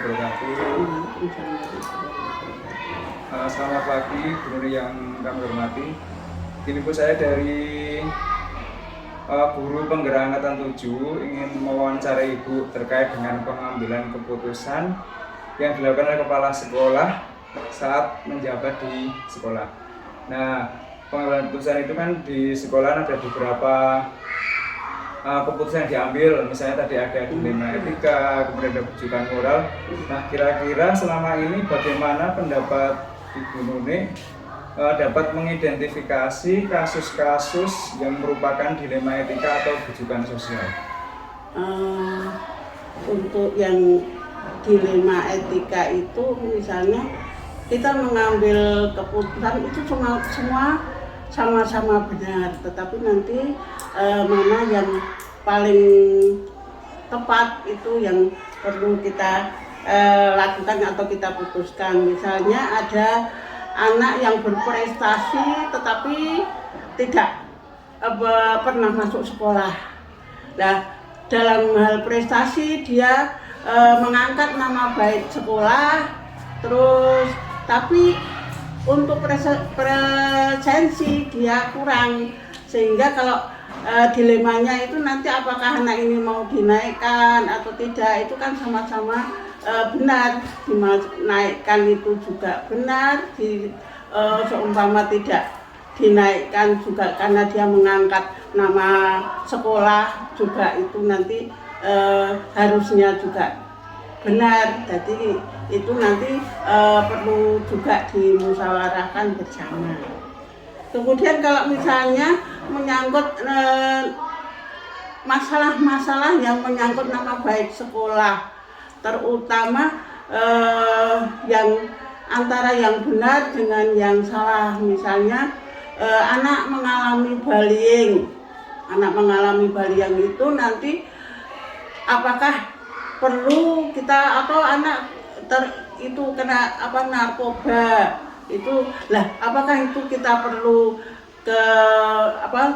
wabarakatuh. Selamat pagi, Bu Nuri yang kami hormati. Ini Bu, saya dari Guru Penggerak Angkatan 7 ingin mewawancarai Ibu terkait dengan pengambilan keputusan yang dilakukan oleh kepala sekolah saat menjabat di sekolah. Nah, pengambilan keputusan itu kan di sekolah ada beberapa keputusan yang diambil, misalnya tadi ada dilema etika, kemudian ada rujukan moral. Nah, kira-kira selama ini bagaimana pendapat Ibu Nuni dapat mengidentifikasi kasus-kasus yang merupakan dilema etika atau rujukan sosial? Untuk yang dilema etika itu misalnya kita mengambil keputusan itu semua sama-sama benar, tetapi nanti mana yang paling tepat itu yang perlu kita lakukan atau kita putuskan. Misalnya ada anak yang berprestasi tetapi tidak pernah masuk sekolah. Nah, dalam hal prestasi dia mengangkat nama baik sekolah, terus tapi untuk presensi dia kurang, sehingga kalau dilemanya itu nanti apakah anak ini mau dinaikkan atau tidak, itu kan sama-sama benar. Dinaikkan itu juga benar, seumpama tidak dinaikkan juga karena dia mengangkat nama sekolah juga itu nanti harusnya juga benar. Jadi itu nanti perlu juga dimusyawarahkan bersama. Kemudian kalau misalnya menyangkut masalah-masalah yang menyangkut nama baik sekolah, terutama yang antara yang benar dengan yang salah, misalnya anak mengalami bullying itu nanti apakah perlu kita atau anak itu kena narkoba itu lah, apakah itu kita perlu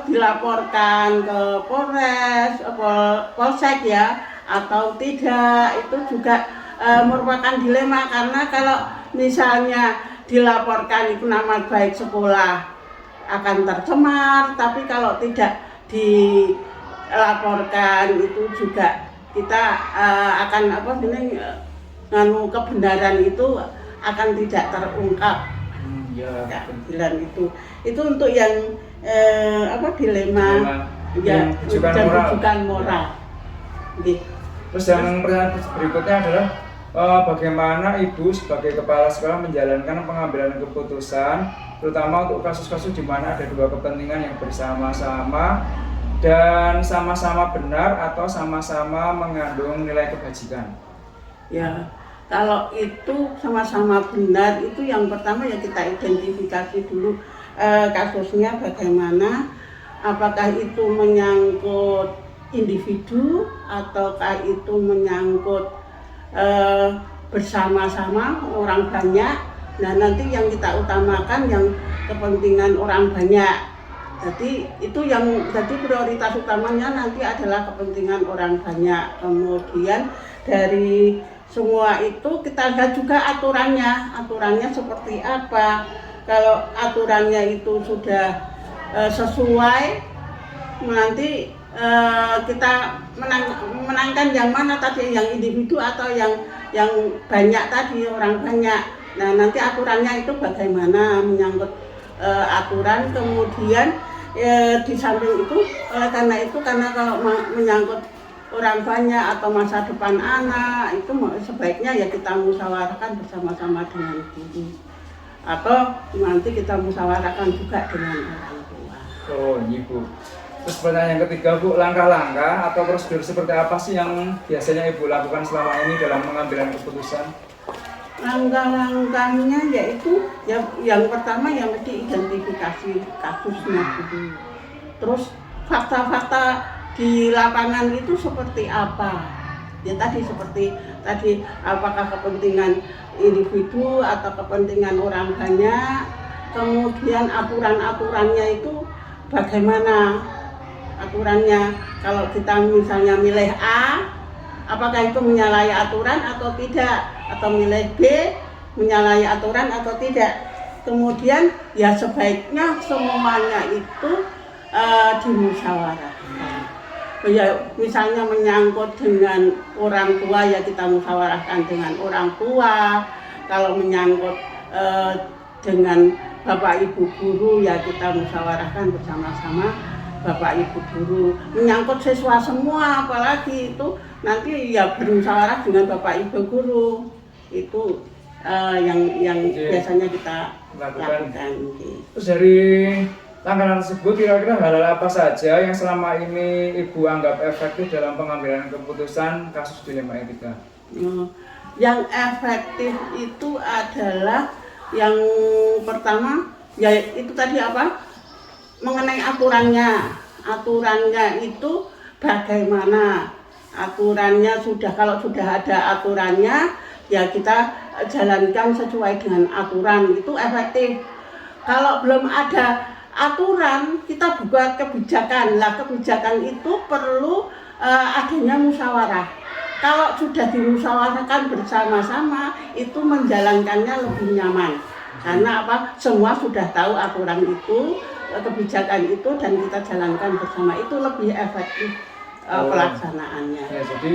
dilaporkan ke Polres, Polsek ya atau tidak, itu juga merupakan dilema. Karena kalau misalnya dilaporkan itu nama baik sekolah akan tercemar, tapi kalau tidak dilaporkan itu juga kita akan kebenaran itu akan tidak terungkap. Keadilan itu untuk yang dilema ya, rujukan moral. Terus yang pertanyaan berikutnya adalah bagaimana Ibu sebagai kepala sekolah menjalankan pengambilan keputusan, terutama untuk kasus-kasus di mana ada dua kepentingan yang bersama-sama dan sama-sama benar atau sama-sama mengandung nilai kebajikan? Ya, kalau itu sama-sama benar, itu yang pertama ya kita identifikasi dulu kasusnya bagaimana, apakah itu menyangkut individu ataukah itu menyangkut bersama-sama orang banyak. Nah, nanti yang kita utamakan yang kepentingan orang banyak. Jadi itu yang jadi prioritas utamanya nanti adalah kepentingan orang banyak. Kemudian dari semua itu kita lihat juga aturannya seperti apa. Kalau aturannya itu sudah sesuai, nanti kita menangkan yang mana tadi, yang individu atau yang banyak tadi, orang banyak. Nah, nanti aturannya itu bagaimana, menyangkut aturan. Kemudian di samping itu karena kalau menyangkut orang banyak atau masa depan anak, itu sebaiknya ya kita musyawarahkan bersama-sama dengan guru, atau nanti kita musyawarahkan juga dengan orang tua. Oh, iya Bu. Terus pertanyaan yang ketiga Bu, langkah-langkah atau prosedur seperti apa sih yang biasanya Ibu lakukan selama ini dalam pengambilan keputusan? Langkah-langkahnya yaitu yang pertama yang mesti identifikasi kasusnya dulu. Terus fakta-fakta di lapangan itu seperti apa? Ya seperti tadi apakah kepentingan individu atau kepentingan orang banyak. Kemudian aturan-aturannya itu bagaimana aturannya. Kalau kita misalnya milih A, apakah itu menyalahi aturan atau tidak, atau milih B menyalahi aturan atau tidak. Kemudian ya sebaiknya semuanya itu dimusyawarahkan. Ya misalnya menyangkut dengan orang tua ya kita musyawarahkan dengan orang tua. Kalau menyangkut dengan bapak ibu guru ya kita musyawarahkan bersama-sama bapak ibu guru. Menyangkut siswa semua apalagi itu nanti ya bermusyawarah dengan bapak ibu guru. Itu yang biasanya kita lakukan. Terus dari langkah tersebut kira-kira hal-hal apa saja yang selama ini Ibu anggap efektif dalam pengambilan keputusan kasus dilema etika? Yang efektif itu adalah yang pertama ya itu tadi apa? Mengenai aturannya. Aturannya itu bagaimana? Aturannya kalau sudah ada aturannya ya kita jalankan sesuai dengan aturan, itu efektif. Kalau belum ada aturan kita buat kebijakan. Lah kebijakan itu perlu adanya musyawarah. Kalau sudah dimusyawarahkan bersama-sama itu menjalankannya lebih nyaman. Karena apa? Semua sudah tahu aturan itu, kebijakan itu dan kita jalankan bersama, itu lebih efektif pelaksanaannya. Ya, jadi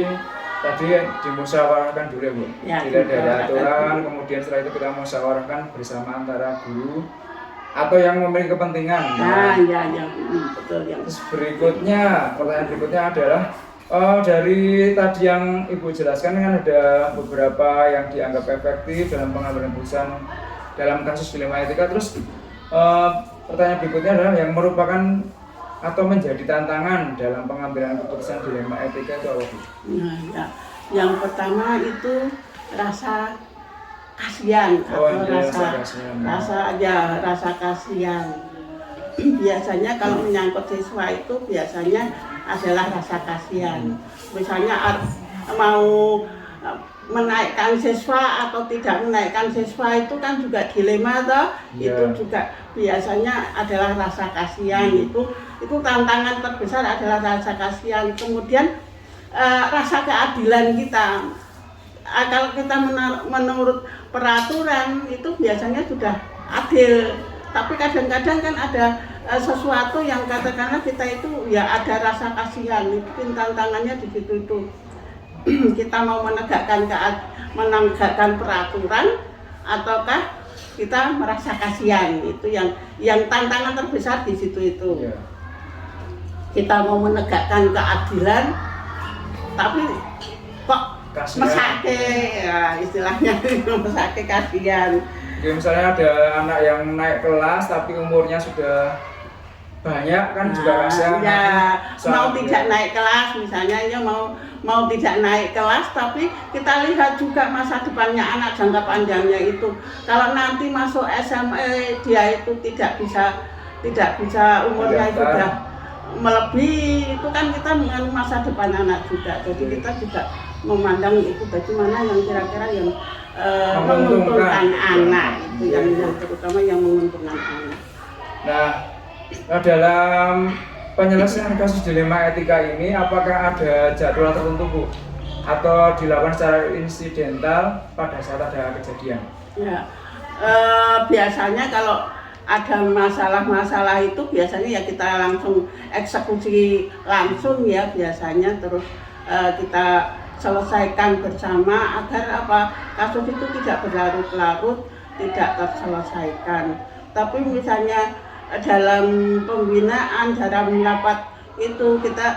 tadi dimusyawarahkan dulu ya Bu. Ya, tidak ada aturan, kemudian setelah itu kita musyawarahkan bersama antara guru atau yang memiliki kepentingan. Betul. Terus pertanyaan berikutnya adalah dari tadi yang Ibu jelaskan kan ada beberapa yang dianggap efektif dalam pengambilan keputusan dalam kasus dilema etika. Terus pertanyaan berikutnya adalah yang merupakan atau menjadi tantangan dalam pengambilan keputusan dilema etika itu apa Bu? Yang pertama itu rasa kasihan rasa kasihan. Biasanya kalau menyangkut siswa itu biasanya adalah rasa kasihan. Misalnya mau menaikkan siswa atau tidak menaikkan siswa itu kan juga dilema toh. Itu juga biasanya adalah rasa kasihan. Itu tantangan terbesar adalah rasa kasihan. Kemudian rasa keadilan kita. Kalau kita menurut peraturan itu biasanya sudah adil, tapi kadang-kadang kan ada sesuatu yang katakanlah kita itu ya ada rasa kasihan. Itu tantangannya di situ itu. Kita mau menegakkan peraturan ataukah kita merasa kasihan. Itu yang tantangan terbesar di situ itu. Kita mau menegakkan keadilan tapi kok mesake ya istilahnya mesake kasihan. Oke, misalnya ada anak yang naik kelas tapi umurnya sudah banyak kan juga kasihan. Mau tidak naik kelas misalnya ya mau tidak naik kelas tapi kita lihat juga masa depannya anak jangka panjangnya itu. Kalau nanti masuk SMA dia itu tidak bisa umurnya itu sudah melebihi itu kan kita mengandung masa depan anak juga. Jadi kita juga memandang itu bagaimana yang kira-kira yang menguntungkan anak itu yang terutama yang menguntungkan anak. Nah, dalam penyelesaian kasus dilema etika ini apakah ada jadwal tertentu Bu? Atau dilakukan secara insidental pada saat ada kejadian? Ya, biasanya kalau ada masalah-masalah itu biasanya ya kita langsung eksekusi langsung ya biasanya, terus kita selesaikan bersama agar kasus itu tidak berlarut-larut, tidak terselesaikan. Tapi misalnya dalam pembinaan, dalam rapat itu kita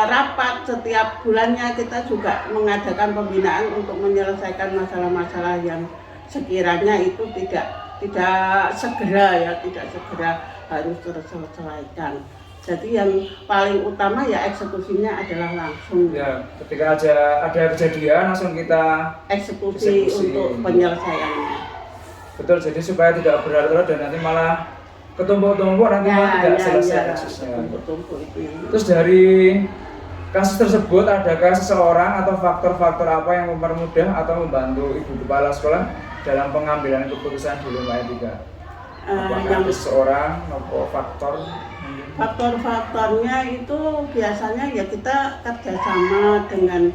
rapat setiap bulannya kita juga mengadakan pembinaan untuk menyelesaikan masalah-masalah yang sekiranya itu tidak segera harus terselesaikan. Jadi yang paling utama ya eksekusinya adalah langsung. Ya, ketika ada kejadian langsung kita eksekusi untuk penyelesaiannya. Betul, jadi supaya tidak berlarut-larut dan nanti malah ketumpuk-tumpuk nanti malah tidak selesai kasusnya. Terus dari kasus tersebut adakah seseorang atau faktor-faktor apa yang mempermudah atau membantu Ibu Kepala Sekolah dalam pengambilan keputusan dilema etika? Apakah seseorang atau faktor? Faktor-faktornya itu biasanya ya kita kerjasama dengan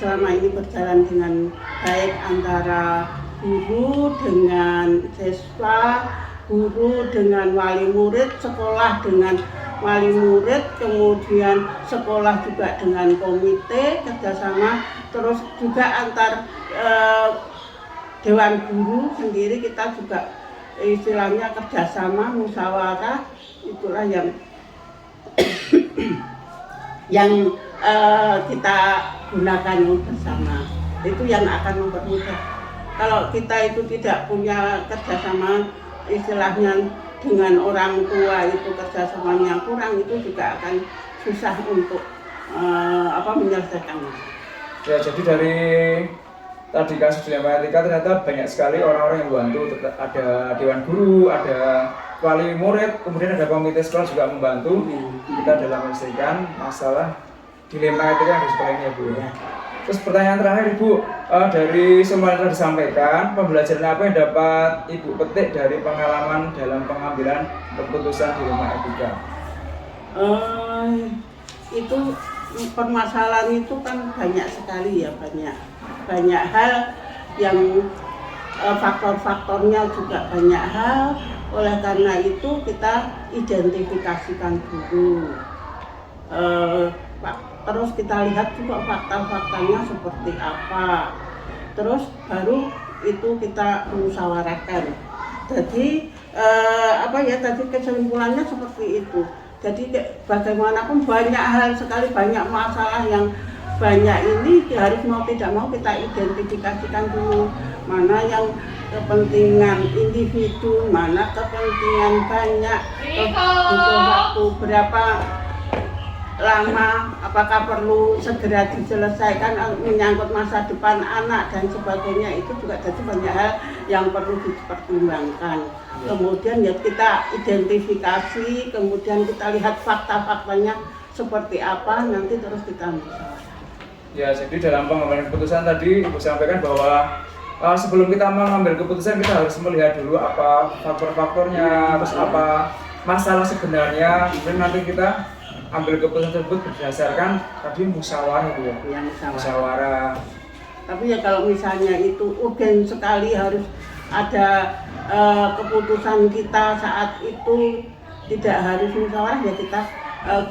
selama ini berjalan dengan baik antara guru dengan siswa, guru dengan wali murid, sekolah dengan wali murid, kemudian sekolah juga dengan komite kerjasama, terus juga antar dewan guru sendiri kita juga istilahnya kerjasama musyawarah, itulah yang kita gunakan bersama. Itu yang akan mempermudah. Kalau kita itu tidak punya kerjasama istilahnya dengan orang tua, itu kerjasamanya kurang, itu juga akan susah untuk menyelesaikannya. Ya, jadi dari tadi kasus dilema etika ternyata banyak sekali orang-orang yang membantu. Ada dewan guru, ada wali murid, kemudian ada komite sekolah juga membantu kita dalam menyelesaikan masalah dilema etika yang di sekolah ini ya Bu. Terus pertanyaan terakhir Ibu, dari semua yang telah disampaikan, pembelajaran apa yang dapat Ibu petik dari pengalaman dalam pengambilan keputusan dilema etika? Itu permasalahan itu kan banyak sekali ya, banyak hal yang faktor-faktornya juga banyak hal. Oleh karena itu kita identifikasikan dulu, terus kita lihat juga fakta-faktanya seperti apa, terus baru itu kita musyawarahkan. Jadi tadi kesimpulannya seperti itu. Jadi bagaimanapun banyak hal sekali, banyak masalah yang banyak ini harus mau tidak mau kita identifikasikan dulu, mana yang kepentingan individu, mana kepentingan banyak, butuh waktu berapa lama, apakah perlu segera diselesaikan, menyangkut masa depan anak dan sebagainya. Itu juga jadi banyak hal yang perlu dipertimbangkan. Kemudian ya kita identifikasi, kemudian kita lihat fakta-faktanya seperti apa, nanti terus kita musyawarah. Ya, jadi dalam pengambilan keputusan tadi Ibu sampaikan bahwa sebelum kita mengambil keputusan kita harus melihat dulu apa faktor-faktornya, terus apa masalah sebenarnya, kemudian nanti kita ambil keputusan tersebut berdasarkan tadi musyawarah Bu ya. Musyawarah. Tapi ya kalau misalnya itu urgen sekali harus ada keputusan kita saat itu, tidak harus musyawarah, ya kita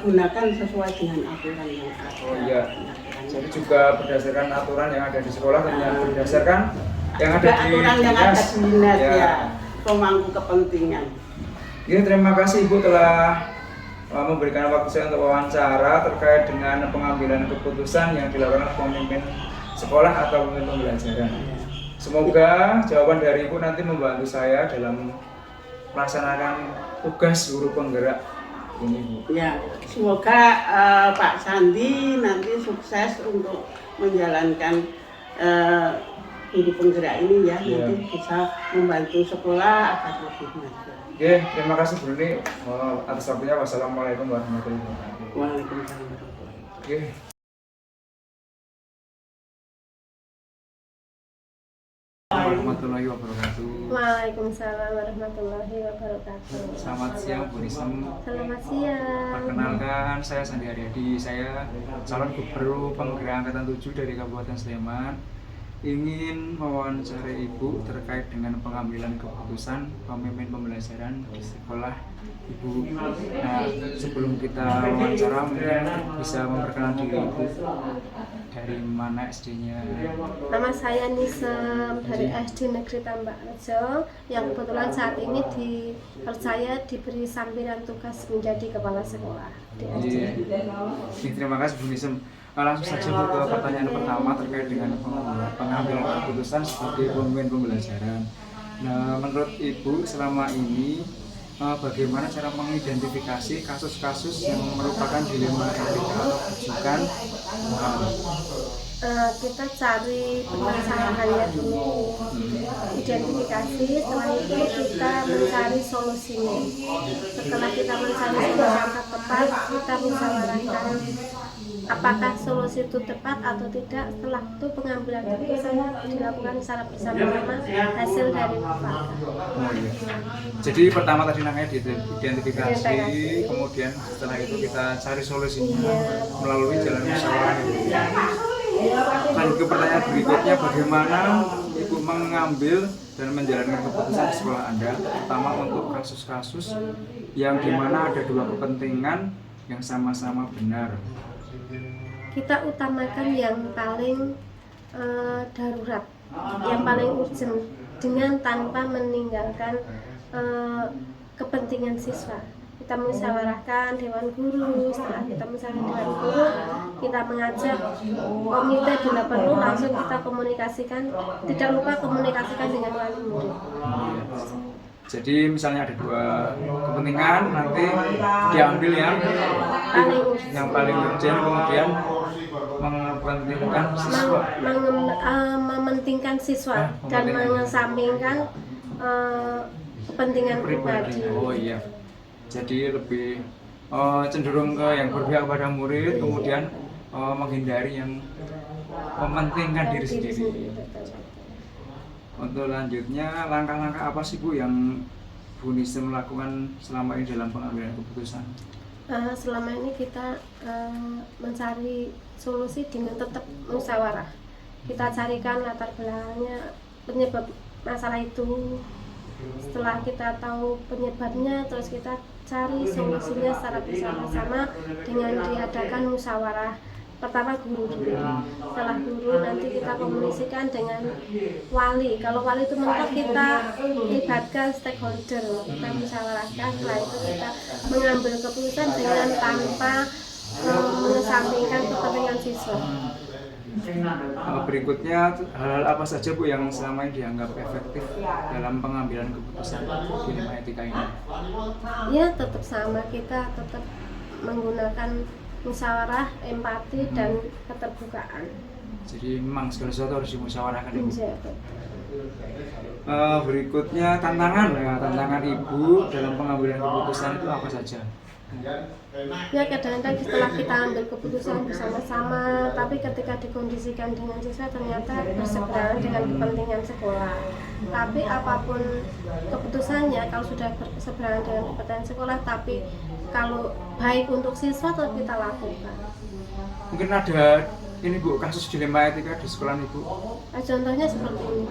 gunakan sesuai dengan aturan yang ada. Oh iya. Jadi juga berdasarkan aturan yang ada di sekolah dan yang berdasarkan yang ada di dinas ya, pemangku kepentingan. Ya, terima kasih Ibu telah memberikan waktu saya untuk wawancara terkait dengan pengambilan keputusan yang dilakukan oleh pemimpin sekolah atau pemimpin pembelajaran. Semoga jawaban dari Ibu nanti membantu saya dalam melaksanakan tugas guru penggerak ini Bu. Ya, semoga Pak Sandi nanti sukses untuk menjalankan guru penggerak ini ya, nanti bisa membantu sekolah agar lebih maju. Oke, terima kasih Bu Nuni atas waktunya. Wassalamualaikum warahmatullahi wabarakatuh. Waalaikumsalam warahmatullahi wabarakatuh. Oke. Warahmatullahi wabarakatuh. Waalaikumsalam warahmatullahi wabarakatuh. Selamat siang Bu Nisem. Selamat siang. Perkenalkan, saya Sandi Haryadi. Saya calon gubernur penggerak angkatan 7 dari Kabupaten Sleman. Ingin mewawancarai Ibu terkait dengan pengambilan keputusan pemimpin pembelajaran di sekolah Ibu. Nah, sebelum kita wawancara mungkin bisa memperkenalkan diri Ibu. Dari mana SD-nya? Nama saya Nisem dari SD Negeri Tambak Rejo, yang kebetulan saat ini saya diberi sambilan tugas menjadi kepala sekolah di SD. Terima kasih Bu Nisem. Langsung saja Bu ke pertanyaan pertama terkait dengan pengambilan keputusan sebagai pemimpin pembelajaran. Nah, menurut Ibu selama ini bagaimana cara mengidentifikasi kasus-kasus yang merupakan dilema etika atau rujukan? Kita cari permasalahannya dulu, identifikasi, setelah itu kita mencari solusinya. Setelah kita mencari solusi yang tepat, kita musyawarahkan apakah solusi itu tepat atau tidak. Setelah itu pengambilan keputusan dilakukan secara bersama-sama hasil dari mufakat. Jadi pertama tadi namanya identifikasi, kemudian setelah itu kita cari solusinya melalui jalan musyawarah. Lanjut ke pertanyaan berikutnya, bagaimana Ibu mengambil dan menjalankan keputusan di sekolah Anda, terutama untuk kasus-kasus yang dimana ada dua kepentingan yang sama-sama benar? Kita utamakan yang paling darurat, yang paling urgent, dengan tanpa meninggalkan kepentingan siswa. Kita musyawarahkan dewan guru, setelah kita musyawarahkan dewan guru, kita mengajak komite bila perlu langsung kita komunikasikan, tidak lupa komunikasikan dengan wali murid. Jadi misalnya ada dua kepentingan, nanti diambil yang paling urgent, kemudian mementingkan siswa. Mementingkan siswa dan mengesampingkan kepentingan pribadi. Oh iya. Jadi lebih cenderung ke yang berpihak pada murid, kemudian menghindari yang mementingkan diri sendiri. Untuk lanjutnya, langkah-langkah apa sih Bu yang Bu Nisa melakukan selama ini dalam pengambilan keputusan? Selama ini kita mencari solusi dengan tetap musyawarah. Kita carikan latar belakangnya, penyebab masalah itu. Setelah kita tahu penyebabnya, terus kita cari solusinya secara bersama-sama dengan diadakan musyawarah. Pertama guru dulu, setelah guru nanti kita komunikasikan dengan wali. Kalau wali itu mentok, kita libatkan stakeholder, kita musyawarahkan. Setelah itu kita mengambil keputusan dengan tanpa mengesampingkan kepentingan siswa. Berikutnya, hal-hal apa saja Bu yang selama ini dianggap efektif dalam pengambilan keputusan dilema etika ini? Ya tetap sama, kita tetap menggunakan musyawarah, empati, dan keterbukaan. Jadi memang segala sesuatu harus dimusyawarahkan Ibu. Ya, Berikutnya tantangan Ibu dalam pengambilan keputusan itu apa saja? Ya kadang-kadang setelah kita ambil keputusan bersama-sama, tapi ketika dikondisikan dengan siswa ternyata berseberangan dengan kepentingan sekolah. Tapi apapun keputusannya, kalau sudah berseberangan dengan kepentingan sekolah, tapi kalau baik untuk siswa tetap kita lakukan. Mungkin ada ini Bu, kasus dilema etika di sekolah Ibu. Contohnya seperti ini,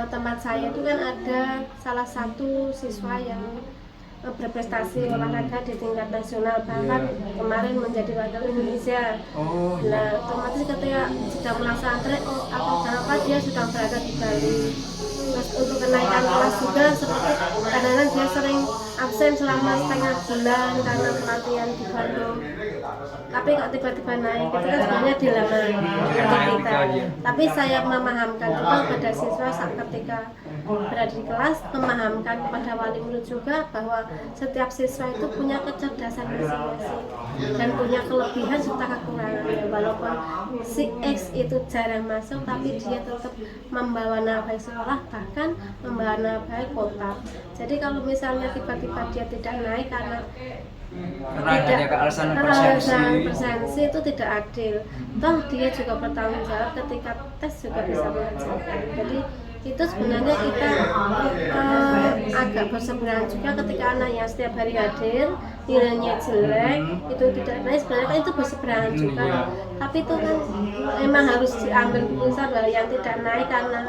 tempat saya itu kan ada salah satu siswa yang berprestasi olahraga di tingkat nasional, bahkan kemarin menjadi wakil Indonesia. Nah, otomatis ketika sedang melaksanakan apa dia sudah berada di Bali. Terus untuk kenaikan kelas juga seperti kadang-kadang dia sering absen selama setengah bulan karena pelatihan di Bandung. Tapi kok tiba-tiba naik, itu kan sebenarnya dilema untuk kita. Tapi saya memahamkan juga kepada siswa saat ketika berada di kelas, memahamkan kepada wali murid juga bahwa setiap siswa itu punya kecerdasan masing-masing dan punya kelebihan serta kekurangannya. Walaupun si X itu jarang masuk, tapi dia tetap membawa nama baik sekolah, bahkan membawa nama baik kota. Jadi kalau misalnya tiba-tiba dia tidak naik karena hanya ke alasan presensi, itu tidak adil. Toh dia juga bertanggung jawab ketika tes juga bisa mengajarkan. Jadi itu sebenarnya kita agak berseberangan juga ketika anak yang setiap hari hadir nilainya jelek, itu tidak naik, sebenarnya kan itu berseberangan juga. Tapi itu kan memang harus diambil keputusan bahwa yang tidak naik karena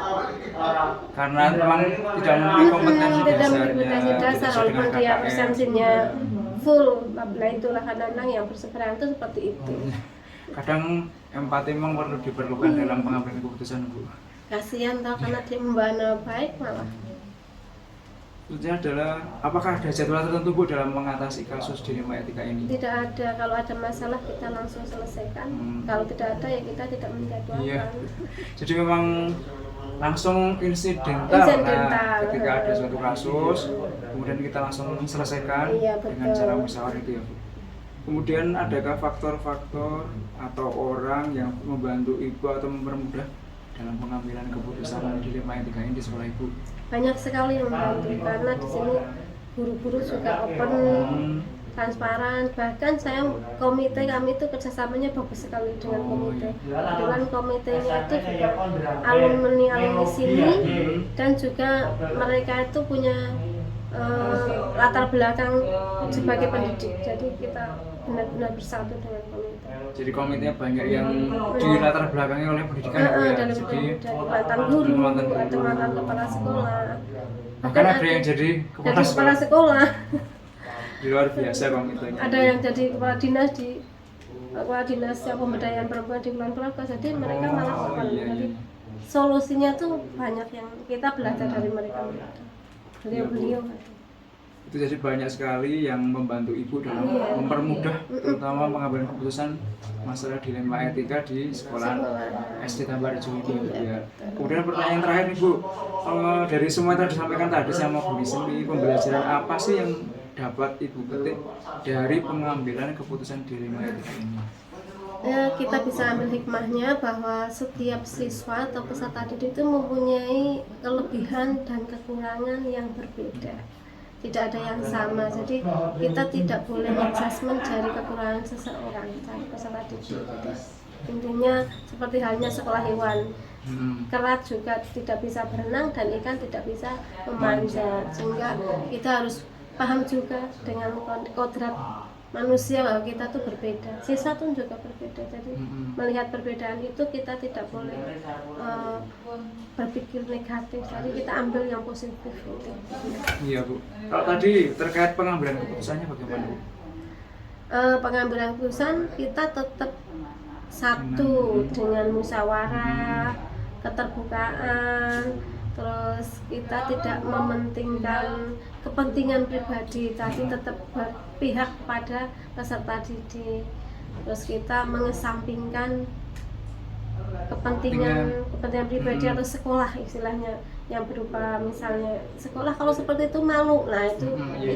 memang tidak memiliki kompetensi dasar, walaupun dia presensinya full. Nah itulah kadang-kadang yang berseberangan itu seperti itu. Kadang empati memang perlu diperlukan dalam pengambilan keputusan Bu. Kasihan tau, karena dia membawa nama baik malah. Selanjutnya adalah, apakah ada jadwal tertentu Bu dalam mengatasi kasus dilema etika ini? Tidak ada, kalau ada masalah kita langsung selesaikan. Kalau tidak ada ya kita tidak menjadwalkan. Iya. Jadi memang langsung insidental. Nah, ketika ada suatu kasus, kemudian kita langsung selesaikan dengan cara musyawarah itu ya Bu. Kemudian adakah faktor-faktor atau orang yang membantu Ibu atau mempermudah dalam pengambilan keputusan dilema etika ini di sekolah Ibu? Banyak sekali yang membantu, karena di sini guru-guru juga open, transparan. Bahkan saya kami itu kerjasamanya bagus sekali dengan komite. Dengan komitenya itu juga alumni sini, dan juga mereka itu punya latar belakang sebagai pendidik. Jadi kita benar-benar bersatu dengan komite. Jadi komitenya banyak yang di latar belakangnya oleh pendidikan ya, Bu, ya. Dari Jadi mantan guru, mantan guru. atau mantan kepala sekolah, bahkan ada yang jadi jadi kepala sekolah, di luar biasa komitenya. ada yang jadi kepala dinas di kepala dinas yang pemberdayaan perempuan di Kulon Progo. Jadi mereka malah open. iya, Jadi iya. solusinya tuh banyak yang kita belajar dari mereka. Beliau-beliau. Itu jadi banyak sekali yang membantu ibu dalam mempermudah terutama pengambilan keputusan masalah dilema etika di sekolah SD Tambah Rejo ini, Bu, ya. Kemudian pertanyaan terakhir nih, Bu, dari semua yang tadi disampaikan tadi sama Bu Nismi, pembelajaran apa sih yang dapat ibu petik dari pengambilan keputusan dilema etika ini? Kita bisa ambil hikmahnya bahwa setiap siswa atau peserta didik itu mempunyai kelebihan dan kekurangan yang berbeda. Tidak ada yang sama, jadi kita tidak boleh adjustment dari kekurangan seseorang dari peserta didik. Jadi intinya seperti halnya sekolah hewan, kera juga tidak bisa berenang dan ikan tidak bisa memanjat, sehingga kita harus paham juga dengan kodrat manusia bahwa kita tuh berbeda, siswa tuh juga berbeda. Jadi melihat perbedaan itu kita tidak boleh berpikir negatif, jadi kita ambil yang positif gitu. Iya, Bu. Kalau tadi terkait pengambilan keputusannya bagaimana, Bu? Pengambilan keputusan kita tetap satu dengan musyawarah, keterbukaan, terus kita tidak mementingkan kepentingan pribadi, tapi tetap berpihak pada peserta didik. Terus kita mengesampingkan kepentingan pribadi atau sekolah istilahnya, yang berupa misalnya sekolah kalau seperti itu malu, nah itu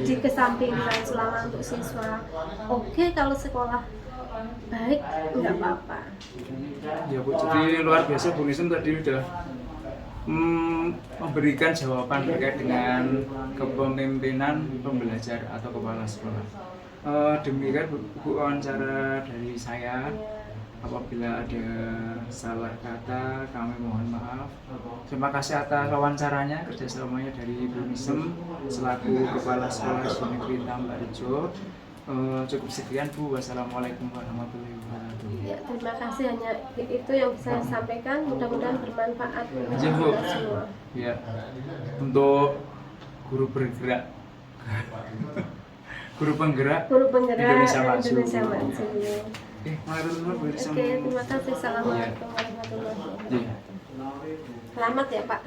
dikesampingkan selama untuk siswa. Oke, kalau sekolah baik nggak apa-apa. Ya, Bu, jadi luar biasa Bu Nisem tadi udah memberikan jawaban terkait dengan kepemimpinan pembelajar atau kepala sekolah. Demikian Bu wawancara dari saya. Apabila ada salah kata, kami mohon maaf. Terima kasih atas wawancaranya, kerjasamanya dari Bu Nisem selaku Kepala Sekolah SD Negeri Tambak Rejo. Cukup sekian, Bu. Wassalamualaikum warahmatullahi wabarakatuh. Ya, terima kasih, hanya itu yang bisa saya sampaikan. Mudah-mudahan bermanfaat untuk Ya, Bu. kita semua. Ya, untuk guru bergerak, guru penggerak Indonesia Maju. Indonesia Maju. Mari Oke, terima kasih. Assalamualaikum warahmatullahi wabarakatuh. Ya. Selamat ya, Pak.